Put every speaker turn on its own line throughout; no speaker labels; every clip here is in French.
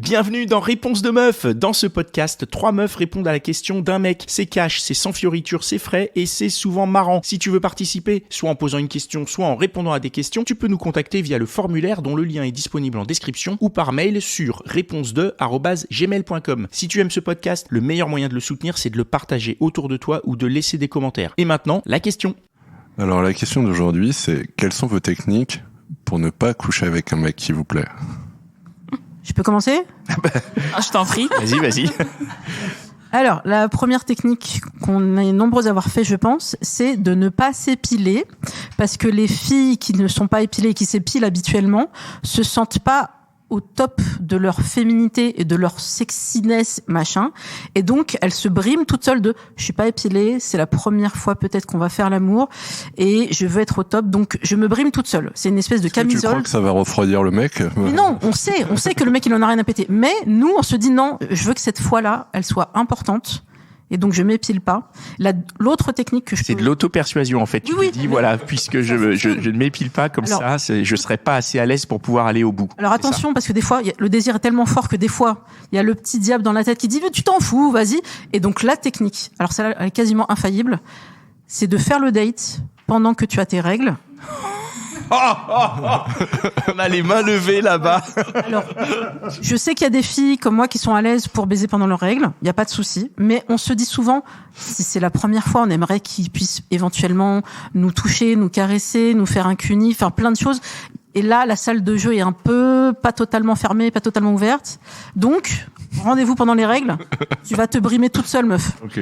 Bienvenue dans Réponse de meuf. Dans ce podcast, 3 meufs répondent à la question d'un mec. C'est cash, c'est sans fioriture, c'est frais et c'est souvent marrant. Si tu veux participer, soit en posant une question, soit en répondant à des questions, tu peux nous contacter via le formulaire dont le lien est disponible en description ou par mail sur réponse2@gmail.com. Si tu aimes ce podcast, le meilleur moyen de le soutenir, c'est de le partager autour de toi ou de laisser des commentaires. Et maintenant, la question.
Alors la question d'aujourd'hui, c'est quelles sont vos techniques pour ne pas coucher avec un mec qui vous plaît ?
Je peux commencer ?
Je t'en prie.
Vas-y.
Alors, la première technique qu'on est nombreux à avoir fait, je pense, c'est de ne pas s'épiler, parce que les filles qui ne sont pas épilées et qui s'épilent habituellement se sentent pas au top de leur féminité et de leur sexiness, machin. Et donc, elles se briment toutes seules de « je suis pas épilée, c'est la première fois peut-être qu'on va faire l'amour et je veux être au top, donc je me brime toute seule ». C'est une espèce de camisole.
Tu crois que ça va refroidir le mec ?
Mais non, on sait que le mec, il en a rien à péter. Mais nous, on se dit non, je veux que cette fois-là, elle soit importante. Et donc, je m'épile pas. L'autre technique que
C'est de l'auto-persuasion, en fait. Tu
Oui,
te dis, voilà, puisque je ne m'épile pas comme ça, je serai pas assez à l'aise pour pouvoir aller au bout.
Alors attention, parce que des fois, le désir est tellement fort que des fois, il y a le petit diable dans la tête qui dit « tu t'en fous, vas-y ». Et donc, la technique, alors celle-là, elle est quasiment infaillible, c'est de faire le date pendant que tu as tes règles.
On a les mains levées là-bas.
Alors, je sais qu'il y a des filles comme moi qui sont à l'aise pour baiser pendant leurs règles, il n'y a pas de souci, mais on se dit souvent, si c'est la première fois, on aimerait qu'ils puissent éventuellement nous toucher, nous caresser, nous faire un cuni, faire plein de choses. Et là, la salle de jeu est un peu pas totalement fermée, pas totalement ouverte. Donc, rendez-vous pendant les règles, tu vas te brimer toute seule, meuf.
Ok.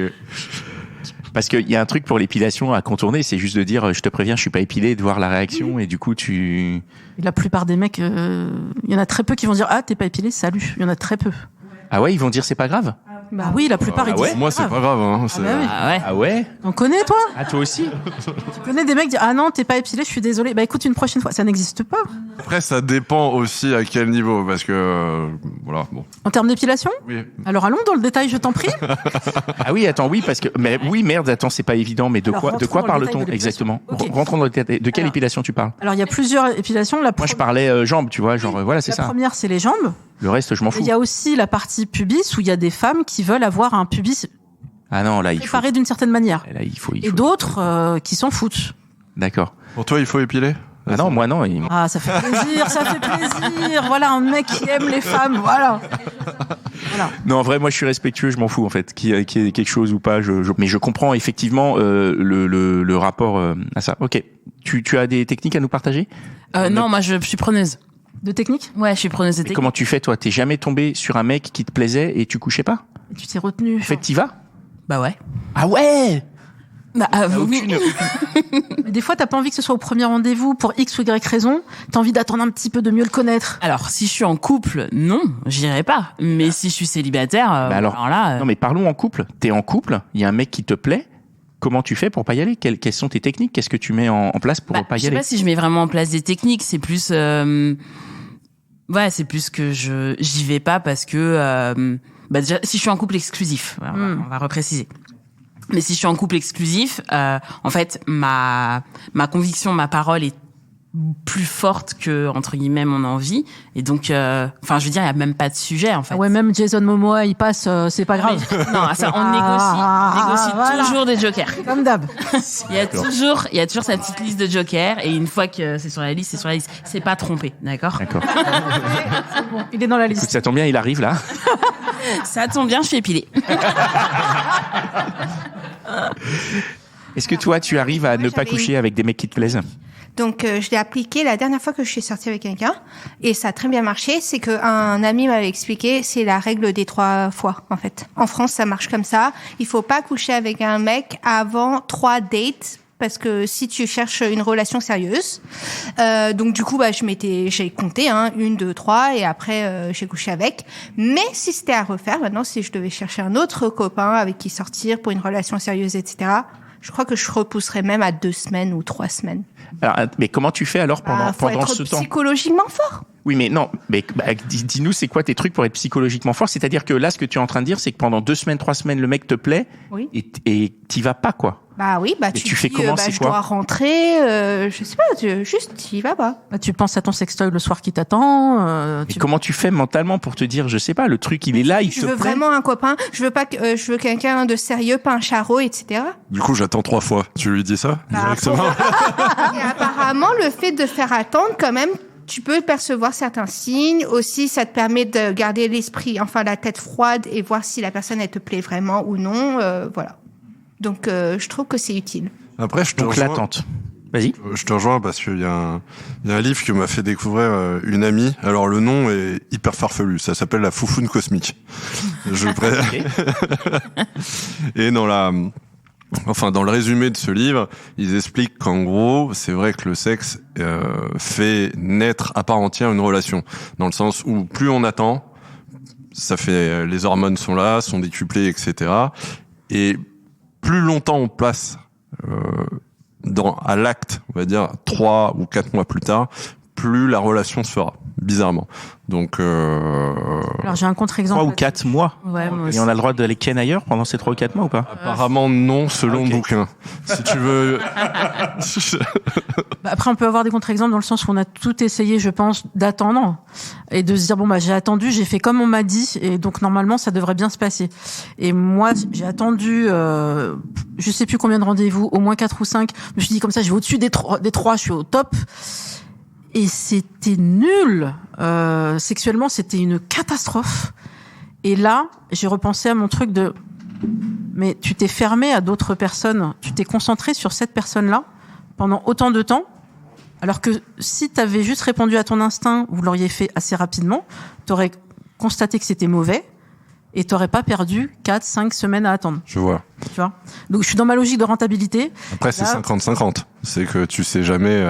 Parce qu'il y a un truc pour l'épilation à contourner, c'est juste de dire je te préviens, je suis pas épilé, de voir la réaction et du coup tu.
Et la plupart des mecs, il y en a très peu qui vont dire t'es pas épilé, salut. Il y en a très peu.
Ah ouais, ils vont dire c'est pas grave.
Bah oui, la plupart ils disent.
Pour moi, c'est pas grave. Hein.
Ah bah oui.
Ah ouais.
On connaît toi ?
Ah toi aussi.
Tu connais des mecs qui disent ah non t'es pas épilé, je suis désolé. Bah écoute une prochaine fois, ça n'existe pas.
Après, ça dépend aussi à quel niveau, parce que voilà, bon.
En termes d'épilation ?
Oui.
Alors allons dans le détail, je t'en prie.
Ah oui, attends, oui, parce que attends, c'est pas évident, mais de
Alors,
quoi
rentrons dans le
parle-t-on
détail de l'épilation.
exactement ?
Ok.
Rentrons dans le détail. De quelle
Alors.
épilation tu parles ?
Alors il y a plusieurs épilations.
Moi je parlais jambes, tu vois, genre voilà, c'est
La
ça.
première c'est les jambes.
Le reste, je m'en
Et
fous.
il y a aussi la partie pubis où il y a des femmes qui veulent avoir un pubis
Ah non, là il faut.
préparé d'une certaine manière.
Là il faut.
Et d'autres qui s'en foutent.
D'accord.
Pour toi, il faut épiler ?
Ah non, moi non.
Ah, ça fait plaisir, ça fait plaisir. Voilà, un mec qui aime les femmes, voilà.
Non, en vrai, moi, je suis respectueux, je m'en fous, en fait, qu'il y ait quelque chose ou pas. Mais je comprends effectivement le rapport à ça. Ok. Tu as des techniques à nous partager ?
Non, moi je suis preneuse.
De technique ?
Ouais, je suis preneuse de
Et
technique.
comment tu fais, toi ? T'es jamais tombé sur un mec qui te plaisait et tu couchais pas ?
Tu t'es retenu.
En fait, t'y vas ?
Bah ouais.
Ah ouais !
Bah, oui.
Mais des fois, t'as pas envie que ce soit au premier rendez-vous pour X ou Y raison. T'as envie d'attendre un petit peu de mieux le connaître.
Alors, si je suis en couple, non, j'irai pas. Mais si je suis célibataire, alors là...
Non, mais parlons en couple. T'es en couple, il y a un mec qui te plaît. Comment tu fais pour pas y aller ? Quelles sont tes techniques ? Qu'est-ce que tu mets en place pour pas y
je sais
aller ?
pas si je mets vraiment en place des techniques, c'est plus... Ouais, c'est plus que j'y vais pas parce que... déjà, si je suis en couple exclusif, on va repréciser. Mais si je suis en couple exclusif, en fait, ma conviction, ma parole est plus forte que, entre guillemets, mon envie. Et donc, je veux dire, il y a même pas de sujet, en fait.
Ah ouais, même Jason Momoa, il passe, c'est pas grave.
Non, ça, on négocie
voilà.
toujours des jokers.
Comme d'hab.
Il y a toujours sa petite liste de jokers, et une fois que c'est sur la liste, c'est sur la liste. C'est pas trompé, d'accord?
D'accord.
Bon, il est dans la liste.
Écoute, ça tombe bien, il arrive là.
Ça tombe bien, je suis épilée.
Est-ce que toi, tu arrives à ne pas
j'avais
coucher avec des mecs qui te plaisent?
Donc, je l'ai appliqué la dernière fois que je suis sortie avec quelqu'un et ça a très bien marché. C'est qu'un ami m'avait expliqué, c'est la règle des 3 fois, en fait. En France, ça marche comme ça. Il faut pas coucher avec un mec avant 3 dates. Parce que si tu cherches une relation sérieuse, donc du coup, j'ai compté, 1, 2, 3, et après j'ai couché avec. Mais si c'était à refaire, maintenant, si je devais chercher un autre copain avec qui sortir pour une relation sérieuse, etc., je crois que je repousserais même à 2 semaines ou 3 semaines.
Alors, mais comment tu fais alors pendant
faut être
ce temps?
psychologiquement fort.
Oui, mais non, mais dis-nous, c'est quoi tes trucs pour être psychologiquement fort? C'est-à-dire que là, ce que tu es en train de dire, c'est que pendant 2 semaines, 3 semaines, le mec te plaît,
Oui.
et t'y vas pas, quoi.
Bah oui, bah
Et
tu
tu fais
dis,
comment, c'est
je
quoi
dois rentrer, je sais pas, juste t'y vas pas.
Bah, tu penses à ton sextoy le soir qui t'attend.
Et comment tu fais mentalement pour te dire, je sais pas, le truc, il est là, il te
Je veux
plaît?
vraiment un copain, je veux quelqu'un de sérieux, pas un charreau, etc.
Du coup, j'attends 3 fois. Tu lui dis ça directement?
Et apparemment, le fait de faire attendre, quand même, tu peux percevoir certains signes. Aussi, ça te permet de garder l'esprit, enfin la tête froide et voir si la personne, elle te plaît vraiment ou non. Voilà. Donc, je trouve que c'est utile.
Après, je te
Donc
rejoins.
l'attente. Vas-y.
Je te rejoins parce qu'il y a un livre que m'a fait découvrir une amie. Alors le nom est hyper farfelu. Ça s'appelle La Foufoune Cosmique. Et dans le résumé de ce livre, ils expliquent qu'en gros, c'est vrai que le sexe fait naître à part entière une relation. Dans le sens où plus on attend, ça fait les hormones sont là, sont décuplées, etc. Et plus longtemps on passe à l'acte, on va dire 3 ou 4 mois plus tard, plus la relation se fera, bizarrement. Donc
Alors j'ai un contre-exemple.
3 ou 4 mois.
Ouais, moi aussi.
Et on a le droit d'aller ken ailleurs pendant ces 3 ou 4 mois ou pas?
apparemment non, selon le bouquin. Si tu veux.
Bah, après, on peut avoir des contre-exemples dans le sens où on a tout essayé, je pense, d'attendre et de se dire bon bah j'ai attendu, j'ai fait comme on m'a dit et donc normalement ça devrait bien se passer. Et moi j'ai attendu, je sais plus combien de rendez-vous, au moins 4 ou 5. Je me suis dit comme ça, je vais au-dessus des 3, je suis au top. Et c'était nul. Sexuellement, c'était une catastrophe. Et là, j'ai repensé à mon truc de mais tu t'es fermé à d'autres personnes, tu t'es concentré sur cette personne-là pendant autant de temps, alors que si tu avais juste répondu à ton instinct, vous l'auriez fait assez rapidement, tu aurais constaté que c'était mauvais et tu n'aurais pas perdu 4-5 semaines à attendre.
Je vois.
Tu vois. Donc je suis dans ma logique de rentabilité.
Après, c'est
Là,
50-50. C'est que tu sais jamais.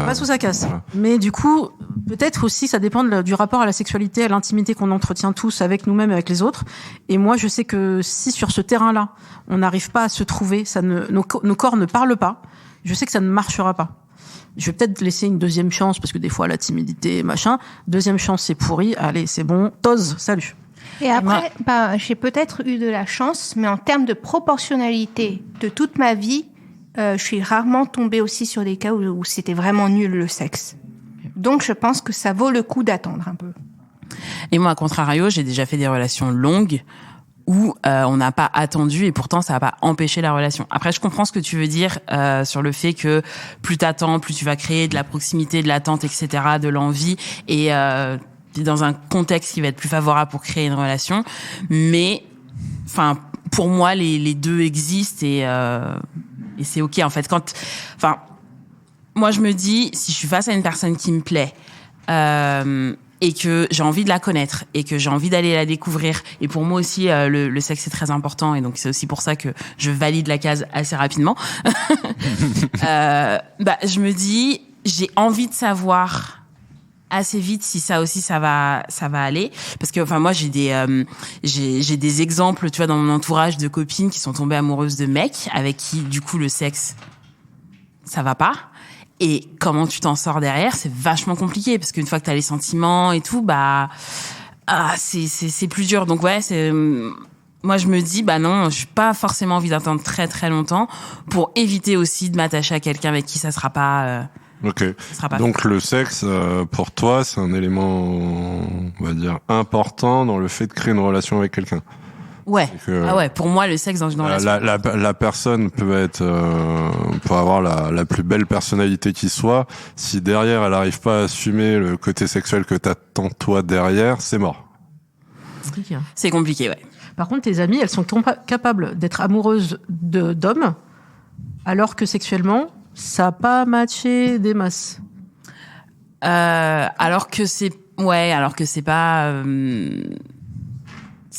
pas sous sa casse.
Voilà.
Mais du coup, peut-être aussi, ça dépend du rapport à la sexualité, à l'intimité qu'on entretient tous avec nous-mêmes et avec les autres. Et moi, je sais que si sur ce terrain-là, on n'arrive pas à se trouver, nos corps ne parlent pas, je sais que ça ne marchera pas. Je vais peut-être laisser une deuxième chance, parce que des fois, la timidité, machin. Deuxième chance, c'est pourri. Allez, c'est bon. Tose, salut.
Et après, j'ai peut-être eu de la chance, mais en termes de proportionnalité de toute ma vie, je suis rarement tombée aussi sur des cas où c'était vraiment nul le sexe. Donc, je pense que ça vaut le coup d'attendre un peu.
Et moi, à contrario, j'ai déjà fait des relations longues où on n'a pas attendu et pourtant ça n'a pas empêché la relation. Après, je comprends ce que tu veux dire sur le fait que plus t'attends, plus tu vas créer de la proximité, de l'attente, etc., de l'envie et dans un contexte qui va être plus favorable pour créer une relation. Mais, enfin, pour moi, les deux existent et c'est ok en fait. Moi je me dis, si je suis face à une personne qui me plaît. Et que j'ai envie de la connaître et que j'ai envie d'aller la découvrir. Et pour moi aussi, le sexe est très important et donc c'est aussi pour ça que je valide la case assez rapidement. Je me dis, j'ai envie de savoir assez vite si ça aussi ça va aller parce que moi j'ai des exemples, tu vois, dans mon entourage de copines qui sont tombées amoureuses de mecs avec qui du coup le sexe ça va pas. Et comment tu t'en sors derrière, c'est vachement compliqué parce qu'une fois que t'as les sentiments et tout, c'est plus dur. Donc ouais, moi je me dis non, j'ai pas forcément envie d'attendre très très longtemps pour éviter aussi de m'attacher à quelqu'un avec qui ça sera pas.
Ok. Donc le sexe pour toi, c'est un élément, on va dire, important dans le fait de créer une relation avec quelqu'un.
Ouais. Pour moi, le sexe dans une relation.
La personne peut avoir la plus belle personnalité qui soit. Si derrière, elle arrive pas à assumer le côté sexuel que t'attends toi derrière, c'est mort.
C'est compliqué, ouais.
Par contre, tes amies, elles sont capables d'être amoureuses d'hommes, alors que sexuellement, ça n'a pas matché des masses.
Alors que c'est pas.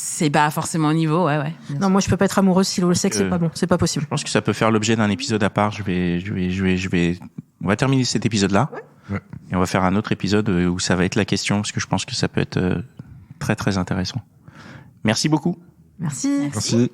C'est pas forcément au niveau, ouais.
Non, moi je peux pas être amoureuse si le sexe c'est pas bon, c'est pas possible.
Je pense que ça peut faire l'objet d'un épisode à part. On va terminer cet épisode-là.
Ouais.
Et on va faire un autre épisode où ça va être la question, parce que je pense que ça peut être très très intéressant. Merci beaucoup.
Merci.
Merci.